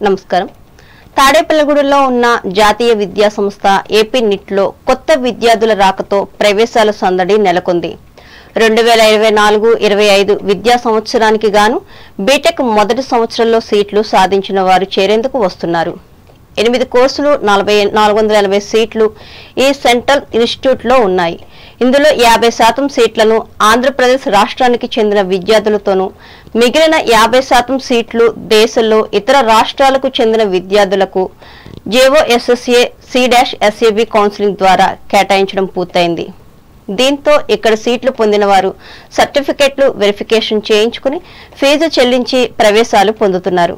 నమస్కారం. తాడేపల్లిగూడెంలో ఉన్న జాతీయ విద్యా సంస్థ ఏపీ నిట్లో కొత్త విద్యార్థుల రాకతో ప్రవేశాల సందడి నెలకొంది. 2024-25 విద్యా సంవత్సరానికి గాను బీటెక్ మొదటి సంవత్సరంలో సీట్లు సాధించిన వారు చేరేందుకు వస్తున్నారు. 8 కోర్సులు 480 సీట్లు ఈ సెంట్రల్ ఇన్స్టిట్యూట్లో ఉన్నాయి. ఇందులో 50% సీట్లను ఆంధ్రప్రదేశ్ రాష్ట్రానికి చెందిన విద్యార్థులతోనూ మిగిలిన 50% సీట్లు దేశంలో ఇతర రాష్ట్రాలకు చెందిన విద్యార్థులకు JOSSA C-SAB కౌన్సిలింగ్ ద్వారా కేటాయించడం పూర్తయింది. దీంతో ఇక్కడ సీట్లు పొందిన వారు సర్టిఫికెట్లు వెరిఫికేషన్ చేయించుకుని ఫీజు చెల్లించి ప్రవేశాలు పొందుతున్నారు.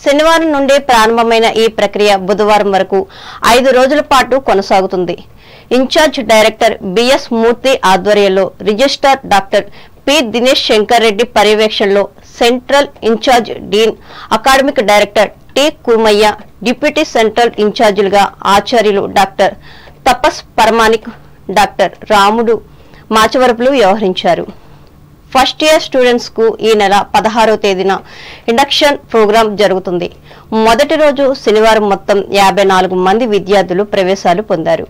శనివారం నుండి ప్రారంభమైన ఈ ప్రక్రియ బుధవారం వరకు 5 రోజుల పాటు కొనసాగుతుంది. ఇన్ఛార్జ్ డైరెక్టర్ బిఎస్ మూర్తి ఆధ్వర్యంలో registrar doctor P Dinesh Shankar Reddy పర్యవేక్షణలో central incharge dean, academic director T Kurmaiah, deputy central ఇన్ఛార్జీలుగా ఆచార్యులు డాక్టర్ తపస్ పరమానిక్, డాక్టర్ రాముడు మాచవరపులు వ్యవహరించారు. ఫస్ట్ ఇయర్ స్టూడెంట్స్ కు ఈ నెల 16వ తేదీన ఇండక్షన్ ప్రోగ్రాం జరుగుతుంది. మొదటి రోజు శనివారం మొత్తం 54 మంది విద్యార్థులు ప్రవేశాలు పొందారు.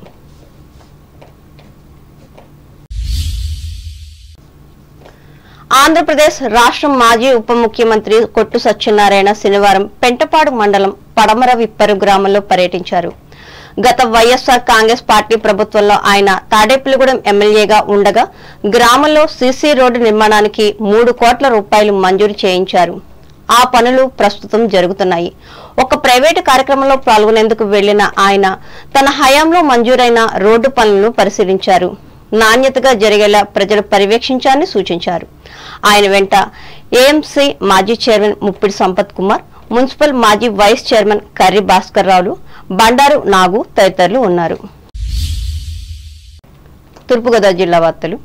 ఆంధ్రప్రదేశ్ రాష్ట్ర మాజీ ఉప ముఖ్యమంత్రి కొట్టు సత్యనారాయణ శనివారం పెంటపాడు మండలం పడమర విప్పరు గ్రామంలో పర్యటించారు. గత వైఎస్ఆర్ కాంగ్రెస్ పార్టీ ప్రభుత్వంలో ఆయన తాడేపల్లిగూడెం ఎమ్మెల్యేగా ఉండగా గ్రామంలో సీసీ రోడ్డు నిర్మాణానికి 3 కోట్ల రూపాయలు మంజూరు చేయించారు. ఆ పనులు ప్రస్తుతం జరుగుతున్నాయి. ఒక ప్రైవేటు కార్యక్రమంలో పాల్గొనేందుకు వెళ్లిన ఆయన తన హయాంలో మంజూరైన రోడ్డు పనులను పరిశీలించారు. నాణ్యతగా జరిగేలా ప్రజలు పర్యవేక్షించాలని సూచించారు. ఆయన వెంట ఏఎంసీ మాజీ చైర్మన్ ముప్పిడి సంపత్ కుమార్, మున్సిపల్ మాజీ వైస్ చైర్మన్ కర్రి భాస్కర్ రావులు, బండారు నాగు తదితరులు ఉన్నారు. తూర్పుగోదావరి జిల్లా వార్తలు.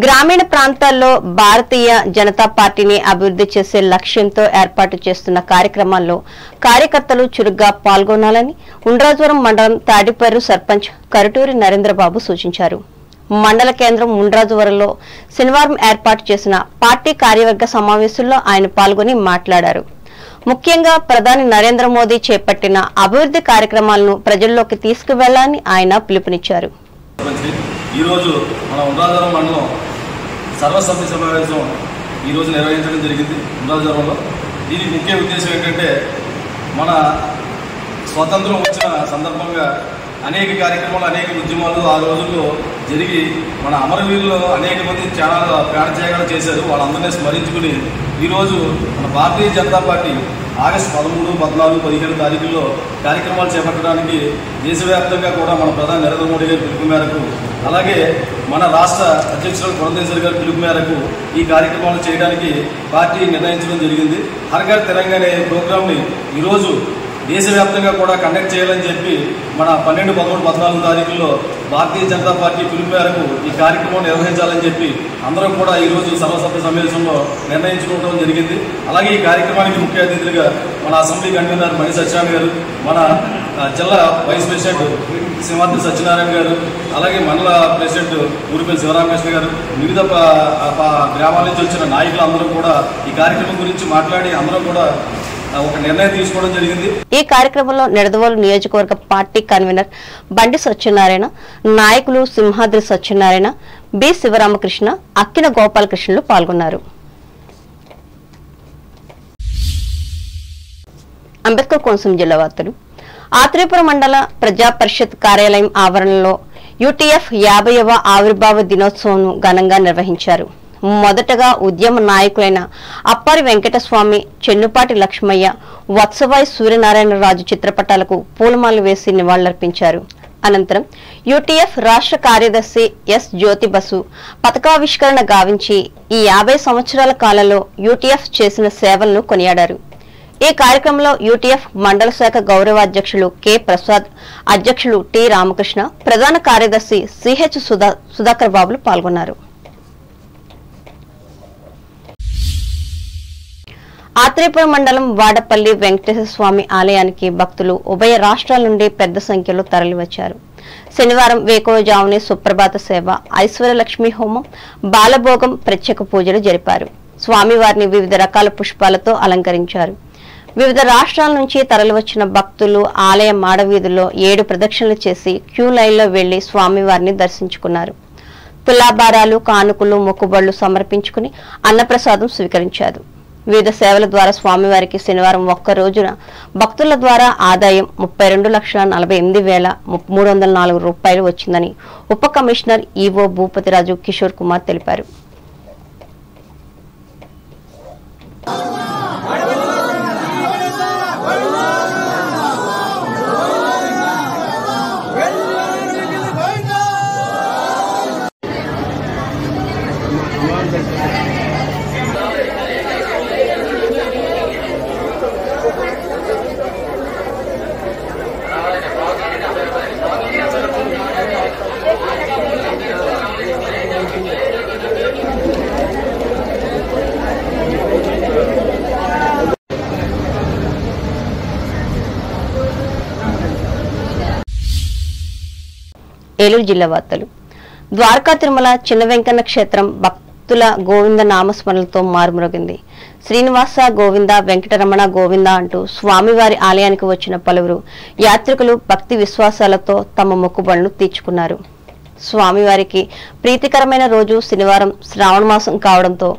గ్రామీణ ప్రాంతాల్లో భారతీయ జనతా పార్టీని అభివృద్ధి చేసే లక్ష్యంతో ఏర్పాటు చేస్తున్న కార్యక్రమాల్లో కార్యకర్తలు చురుగ్గా పాల్గొనాలని ఉండ్రాజవరం మండలం తాడిపర్రు సర్పంచ్ కరుటూరి నరేంద్రబాబు సూచించారు. మండల కేంద్రం ఉండ్రాజవరంలో శనివారం ఏర్పాటు చేసిన పార్టీ కార్యవర్గ సమావేశంలో ఆయన పాల్గొని మాట్లాడారు. ముఖ్యంగా ప్రధాని నరేంద్ర మోదీ చేపట్టిన అభివృద్ధి కార్యక్రమాలను ప్రజల్లోకి తీసుకువెళ్లాలని ఆయన పిలుపునిచ్చారు. ఈ రోజు మన ఉండ్రాజవరం మండలం సర్వసభ్య సమావేశం ఈ రోజు నిర్వహించడం జరిగింది ఉండ్రాజవరంలో. దీనికి ముఖ్య ఉద్దేశం ఏంటంటే మన స్వాతంత్రం వచ్చిన సందర్భంగా అనేక కార్యక్రమాలు, అనేక ఉద్యమాలు ఆ రోజుల్లో జరిగి మన అమరవీరులు అనేక మంది చాలా ప్రాణత్యాగాలు చేశారు. వాళ్ళందరినీ స్మరించుకుని ఈరోజు మన భారతీయ జనతా పార్టీ ఆగస్టు 13, 14, 15 తారీఖుల్లో కార్యక్రమాలు చేపట్టడానికి దేశవ్యాప్తంగా కూడా మన ప్రధాని నరేంద్ర మోడీ గారి పిలుపు మేరకు, అలాగే మన రాష్ట్ర అధ్యక్షులు పురంధేశ్వరి గారి పిలుపు మేరకు ఈ కార్యక్రమాలు చేయడానికి పార్టీ నిర్ణయించడం జరిగింది. హర్ ఘర్ తిరంగా అనే ప్రోగ్రామ్ని ఈరోజు దేశవ్యాప్తంగా కూడా కండక్ట్ చేయాలని చెప్పి మన 12, 13, 14 తారీఖుల్లో భారతీయ జనతా పార్టీ పిలుపు మేరకు ఈ కార్యక్రమం నిర్వహించాలని చెప్పి అందరం కూడా ఈరోజు సర్వసభ్య సమావేశంలో నిర్ణయించుకోవడం జరిగింది. అలాగే ఈ కార్యక్రమానికి ముఖ్య అతిథులుగా మన అసెంబ్లీ కన్వీనర్ మణి సత్యనారాయణ గారు, మన జిల్లా వైస్ ప్రెసిడెంట్ సింహాద్రి సత్యనారాయణ గారు, అలాగే మండల ప్రెసిడెంట్ ఊరిపల్లి శివరామకృష్ణ గారు, వివిధ గ్రామాల నుంచి వచ్చిన నాయకులు అందరూ కూడా ఈ కార్యక్రమం గురించి మాట్లాడి అందరూ కూడా ఒక నిర్ణయం తీసుకోవడం జరిగింది. ఈ కార్యక్రమంలో నిడదవోలు నియోజకవర్గ పార్టీ కన్వీనర్ బండి సత్యనారాయణ, నాయకులు సింహాద్రి సత్యనారాయణ, బి శివరామకృష్ణ, అక్కిన గోపాలకృష్ణలు పాల్గొన్నారు. అంబేద్కర్ కోనసీమ జిల్లా వార్తలు. ఆత్రేయపురం మండల ప్రజా పరిషత్ కార్యాలయం ఆవరణలో UTF 50వ ఆవిర్భావ దినోత్సవం ఘనంగా నిర్వహించారు. మొదటగా ఉద్యమ నాయకులైన అప్పారి వెంకటస్వామి, చెన్నుపాటి లక్ష్మయ్య, వత్సవాయి సూర్యనారాయణరాజు చిత్రపటాలకు పూలమాలలు వేసి నివాళులర్పించారు. అనంతరం UTF రాష్ట్ర కార్యదర్శి ఎస్ జ్యోతి బసు పతాకావిష్కరణ గావించి ఈ 50 సంవత్సరాల కాలంలో UTF చేసిన సేవలను కొనియాడారు. ఈ కార్యక్రమంలో UTF మండల శాఖ గౌరవాధ్యక్షులు కె ప్రసాద్, అధ్యక్షులు టి రామకృష్ణ, ప్రధాన కార్యదర్శి CH సుధాకర్ బాబులు పాల్గొన్నారు. ఆత్రేయపురం మండలం వాడపల్లి వెంకటేశ్వర స్వామి ఆలయానికి భక్తులు ఉభయ రాష్ట్రాల నుండి పెద్ద సంఖ్యలో తరలివచ్చారు. శనివారం వేకువజామునే సుప్రభాత సేవ, ఐశ్వర్యలక్ష్మి హోమం, బాలభోగం, ప్రత్యేక పూజలు జరిపారు. స్వామివారిని వివిధ రకాల పుష్పాలతో అలంకరించారు. వివిధ రాష్ట్రాల నుంచి తరలివచ్చిన భక్తులు ఆలయ మాడవీధుల్లో 7 ప్రదక్షిణలు చేసి క్యూ లైన్లో వెళ్లి స్వామివారిని దర్శించుకున్నారు. తులాభారాలు, కానుకలు, మొక్కుబళ్లు సమర్పించుకుని అన్నప్రసాదం స్వీకరించారు. వివిధ సేవల ద్వారా స్వామివారికి శనివారం ఒక్క రోజున భక్తుల ద్వారా ఆదాయం 32,48,304 రూపాయలు వచ్చిందని ఉప కమిషనర్ ఈవో భూపతిరాజు కిషోర్ కుమార్ తెలిపారు. ఏలూరు జిల్లా వార్తలు. ద్వారకా తిరుమల చిన్న వెంకన్న క్షేత్రం భక్తుల గోవింద నామస్మరణలతో మారుమ్రోగింది. శ్రీనివాస గోవింద, వెంకటరమణ గోవింద అంటూ స్వామివారి ఆలయానికి వచ్చిన పలువురు యాత్రికులు భక్తి విశ్వాసాలతో తమ మొక్కుబడులను తీర్చుకున్నారు. స్వామివారికి ప్రీతికరమైన రోజు శనివారం శ్రావణ మాసం కావడంతో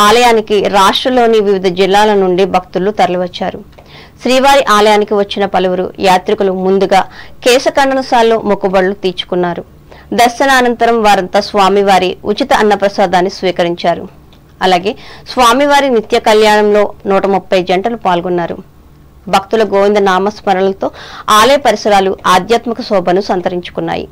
ఆలయానికి రాష్ట్రంలోని వివిధ జిల్లాల నుండి భక్తులు తరలివచ్చారు. శ్రీవారి ఆలయానికి వచ్చిన పలువురు యాత్రికులు ముందుగా కేశఖండనశాలలో మొక్కుబడులు తీర్చుకున్నారు. దర్శనానంతరం వారంతా స్వామివారి ఉచిత అన్నప్రసాదాన్ని స్వీకరించారు. అలాగే స్వామివారి నిత్య కళ్యాణంలో 130 జంటలు పాల్గొన్నారు. భక్తుల గోవింద నామస్మరణలతో ఆలయ పరిసరాలు ఆధ్యాత్మిక శోభను సంతరించుకున్నాయి.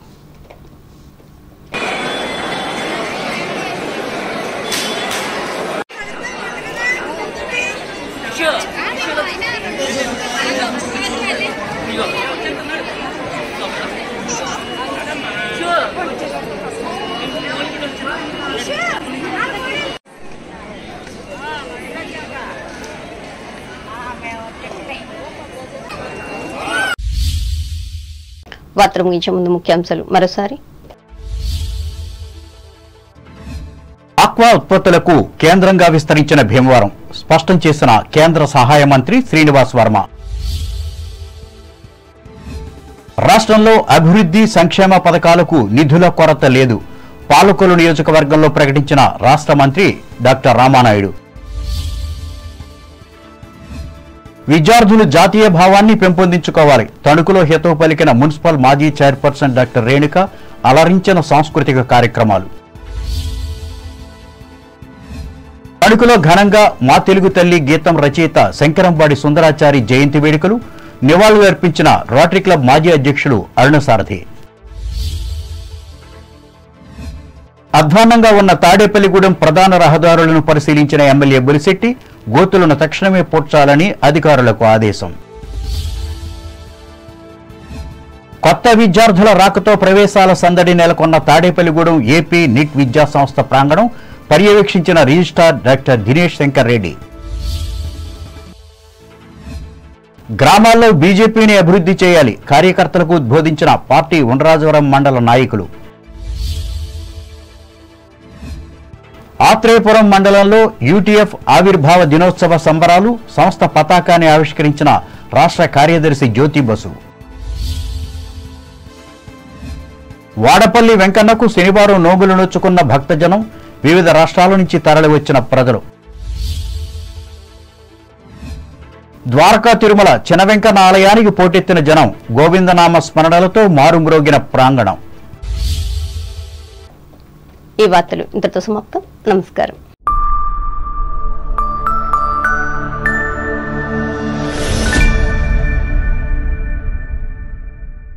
వార్తలు ముగించే ముందు ముఖ్యాంశాలు మరోసారి. ఆక్వా ఉత్పత్తులకు కేంద్రంగా విస్తరించిన భీమవరం స్పష్టం చేసిన కేంద్ర సహాయ మంత్రి శ్రీనివాస్ వర్మ. రాష్ట్రంలో అభివృద్ధి సంక్షేమ పథకాలకు నిధుల కొరత లేదు. పాలకొల్లు నియోజకవర్గంలో ప్రకటించిన రాష్ట్ర మంత్రి డాక్టర్ రామానాయుడు. విద్యార్థులు జాతీయ భావాన్ని పెంపొందించుకోవాలి. తణుకులో హితవు పలికిన మున్సిపల్ మాజీ చైర్పర్సన్ డాక్టర్ రేణుక అలరించిన సాంస్కృతిక కార్యక్రమాలు. తణుకులో ఘనంగా మా తెలుగు తల్లి గీతం రచయిత శంకరంబాడి సుందరాచారి జయంతి వేడుకలు. నివాళులు అర్పించిన రోటరీ క్లబ్ మాజీ అధ్యక్షుడు అరుణసారథి. అధ్వాన్నంగా ఉన్న తాడేపల్లిగూడెం ప్రధాన రహదారులను పరిశీలించిన ఎమ్మెల్యే బులిశెట్టి గోతులను తక్షణమే పూడ్చాలని అధికారులకు ఆదేశం. కొత్త విద్యార్థుల రాకతో ప్రవేశాల సందడి నెలకొన్న తాడేపల్లిగూడెం ఏపీ నిట్ విద్యా సంస్థ ప్రాంగణం పర్యవేక్షించిన రిజిస్ట్రార్ డాక్టర్ దినేష్ శంకర్ రెడ్డి. గ్రామాల్లో బీజేపీని అభివృద్ధి చేయాలి. కార్యకర్తలకు ఉద్బోధించిన పార్టీ ఉండ్రాజవరం మండల నాయకులు. ఆత్రేయపురం మండలంలో యూటీఎఫ్ ఆవిర్భావ దినోత్సవ సంబరాలు. సంస్థ పతాకాన్ని ఆవిష్కరించిన రాష్ట్ర కార్యదర్శి జ్యోతి బసు. వాడపల్లి వెంకన్నకు శనివారం నోములు నోచుకున్న భక్తజనం. వివిధ రాష్ట్రాల నుంచి తరలివచ్చిన ప్రజలు. ద్వారకా తిరుమల చిన్న వెంకన్న ఆలయానికి పోటెత్తిన జనం. గోవిందనామ స్మరణలతో మారుమ్రోగిన ప్రాంగణం. ఈ వార్తలు ఇంతతో సమాప్తం. నమస్కారం.